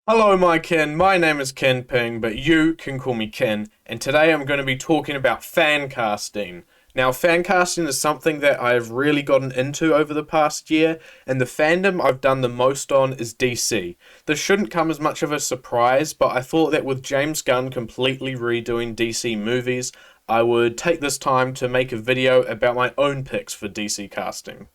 Hello, my kin. My name is Ken Ping, but you can call me Ken. And today I'm going to be talking about fan casting. Now, fan casting is something that I've really gotten into over the past year, and the fandom I've done the most on is DC. This shouldn't come as much of a surprise, but I thought that with James Gunn completely redoing DC movies, I would take this time to make a video about my own picks for DC casting.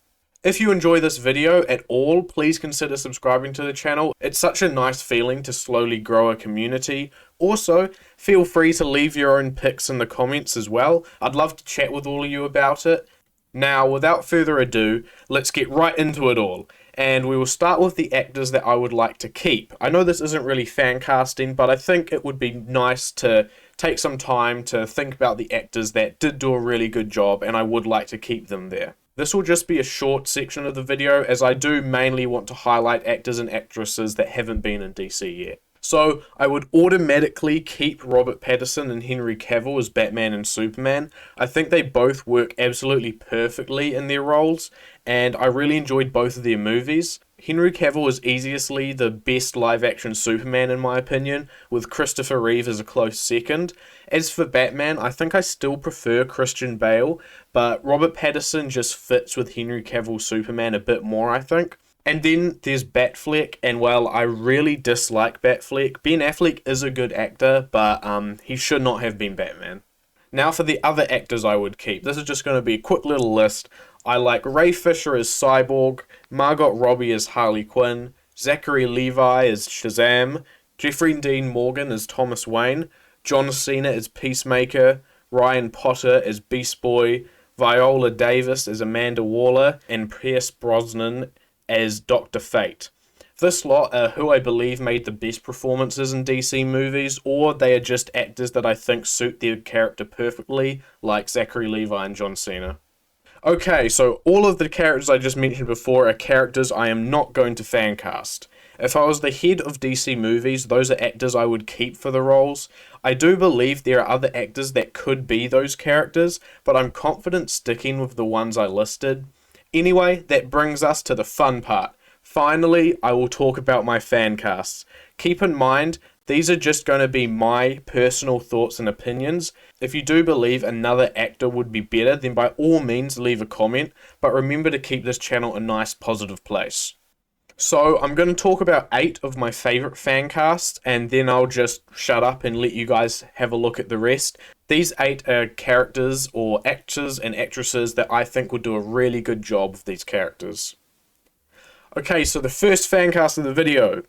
If you enjoy this video at all, please consider subscribing to the channel. It's such a nice feeling to slowly grow a community. Also, feel free to leave your own picks in the comments as well. I'd love to chat with all of you about it. Now, without further ado, let's get right into it all. And we will start with the actors that I would like to keep. I know this isn't really fan casting, but I think it would be nice to take some time to think about the actors that did do a really good job, and I would like to keep them there. This will just be a short section of the video, as I do mainly want to highlight actors and actresses that haven't been in DC yet. So, I would automatically keep Robert Pattinson and Henry Cavill as Batman and Superman. I think they both work absolutely perfectly in their roles, and I really enjoyed both of their movies. Henry Cavill is easily the best live-action Superman in my opinion, with Christopher Reeve as a close second. As for Batman, I think I still prefer Christian Bale, but Robert Pattinson just fits with Henry Cavill's Superman a bit more, I think. And then there's Batfleck, and well, I really dislike Batfleck. Ben Affleck is a good actor, but he should not have been Batman. Now for the other actors I would keep. This is just going to be a quick little list. I like Ray Fisher as Cyborg, Margot Robbie as Harley Quinn, Zachary Levi as Shazam, Jeffrey Dean Morgan as Thomas Wayne, John Cena as Peacemaker, Ryan Potter as Beast Boy, Viola Davis as Amanda Waller, and Pierce Brosnan as Dr. Fate. This lot are who I believe made the best performances in DC movies, or they are just actors that I think suit their character perfectly, like Zachary Levi and John Cena. Okay, so all of the characters I just mentioned before are characters I am not going to fan cast. If I was the head of DC movies, those are actors I would keep for the roles. I do believe there are other actors that could be those characters, but I'm confident sticking with the ones I listed. Anyway, that brings us to the fun part. Finally, I will talk about my fan casts. Keep in mind, these are just going to be my personal thoughts and opinions. If you do believe another actor would be better, then by all means leave a comment, but remember to keep this channel a nice positive place. So I'm going to talk about 8 of my favourite fan casts, and then I'll just shut up and let you guys have a look at the rest. These 8 are characters or actors and actresses that I think would do a really good job with these characters. Okay, so the first fan cast of the video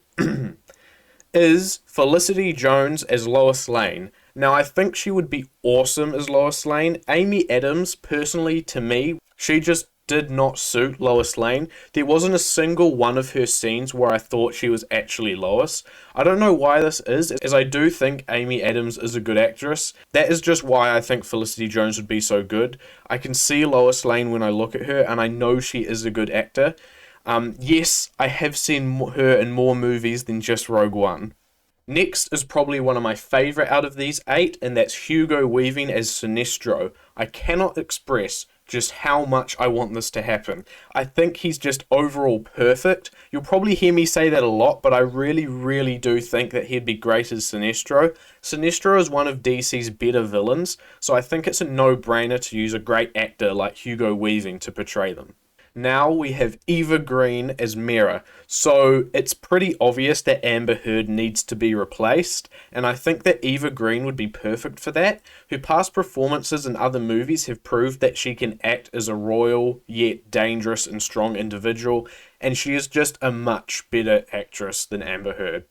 is Felicity Jones as Lois Lane. Now, I think she would be awesome as Lois Lane. Amy Adams, personally, to me, she just did not suit Lois Lane. There wasn't a single one of her scenes where I thought she was actually Lois. I don't know why this is, as I do think Amy Adams is a good actress. That is just why I think Felicity Jones would be so good. I can see Lois Lane when I look at her, and I know she is a good actor. Yes, I have seen her in more movies than just Rogue One. Next is probably one of my favourite out of these 8, and that's Hugo Weaving as Sinestro. I cannot express just how much I want this to happen. I think he's just overall perfect. You'll probably hear me say that a lot, but I really do think that he'd be great as Sinestro. Sinestro is one of DC's better villains, so I think it's a no-brainer to use a great actor like Hugo Weaving to portray them. Now we have Eva Green as Mera, so it's pretty obvious that Amber Heard needs to be replaced, and I think that Eva Green would be perfect for that. Her past performances in other movies have proved that she can act as a royal, yet dangerous and strong individual, and she is just a much better actress than Amber Heard.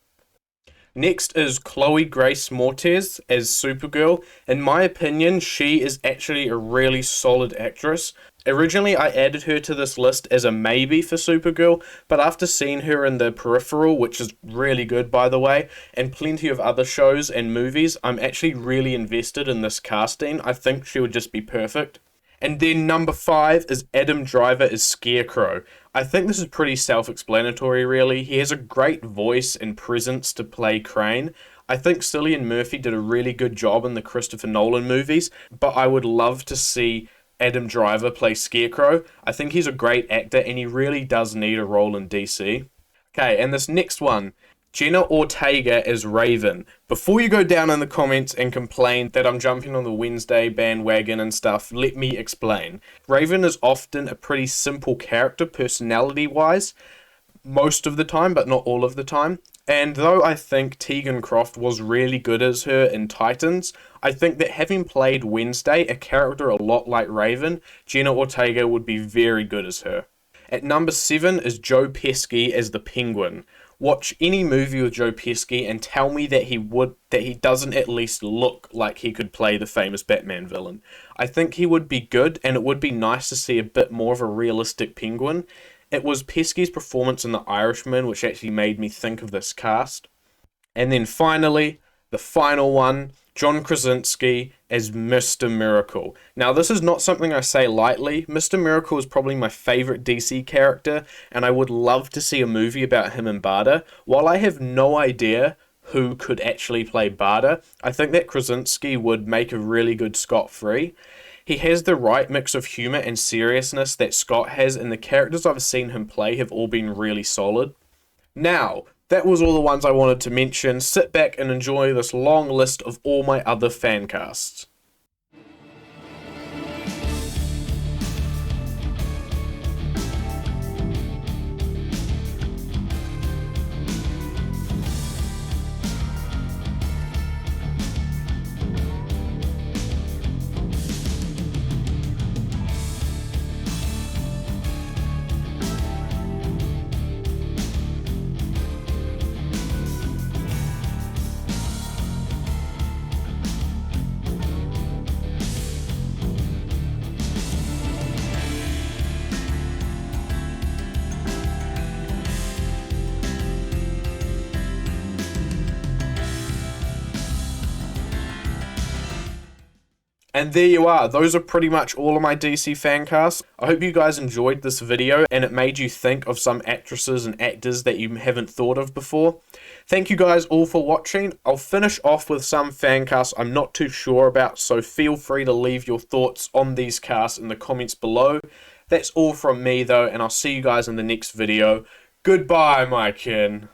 Next is Chloe Grace Moretz as Supergirl. In my opinion, she is actually a really solid actress. Originally, I added her to this list as a maybe for Supergirl, but after seeing her in The Peripheral, which is really good by the way, and plenty of other shows and movies, I'm actually really invested in this casting. I think she would just be perfect. And then number 5 is Adam Driver as Scarecrow. I think this is pretty self-explanatory really. He has a great voice and presence to play Crane. I think Cillian Murphy did a really good job in the Christopher Nolan movies, but I would love to see Adam Driver play Scarecrow. I think he's a great actor and he really does need a role in DC. Okay, and this next one, Jenna Ortega as Raven. Before you go down in the comments and complain that I'm jumping on the Wednesday bandwagon and stuff, let me explain. Raven is often a pretty simple character personality-wise, most of the time, but not all of the time. And though I think Tegan Croft was really good as her in Titans, I think that having played Wednesday, a character a lot like Raven, Jenna Ortega would be very good as her. At number 7 is Joe Pesci as the Penguin. Watch any movie with Joe Pesci and tell me that he doesn't at least look like he could play the famous Batman villain. I think he would be good, and it would be nice to see a bit more of a realistic Penguin. It was Pesci's performance in The Irishman which actually made me think of this cast. And then finally, the final one, John Krasinski as Mr. Miracle. Now, this is not something I say lightly. Mr. Miracle is probably my favorite DC character, and I would love to see a movie about him and Bada. While I have no idea who could actually play Bada, I think that Krasinski would make a really good Scott Free. He has the right mix of humor and seriousness that Scott has, and the characters I've seen him play have all been really solid. Now, that was all the ones I wanted to mention. Sit back and enjoy this long list of all my other fan casts. And there you are, those are pretty much all of my DC fancasts. I hope you guys enjoyed this video and it made you think of some actresses and actors that you haven't thought of before. Thank you guys all for watching. I'll finish off with some fancasts I'm not too sure about, so feel free to leave your thoughts on these casts in the comments below. That's all from me though, and I'll see you guys in the next video. Goodbye, my kin.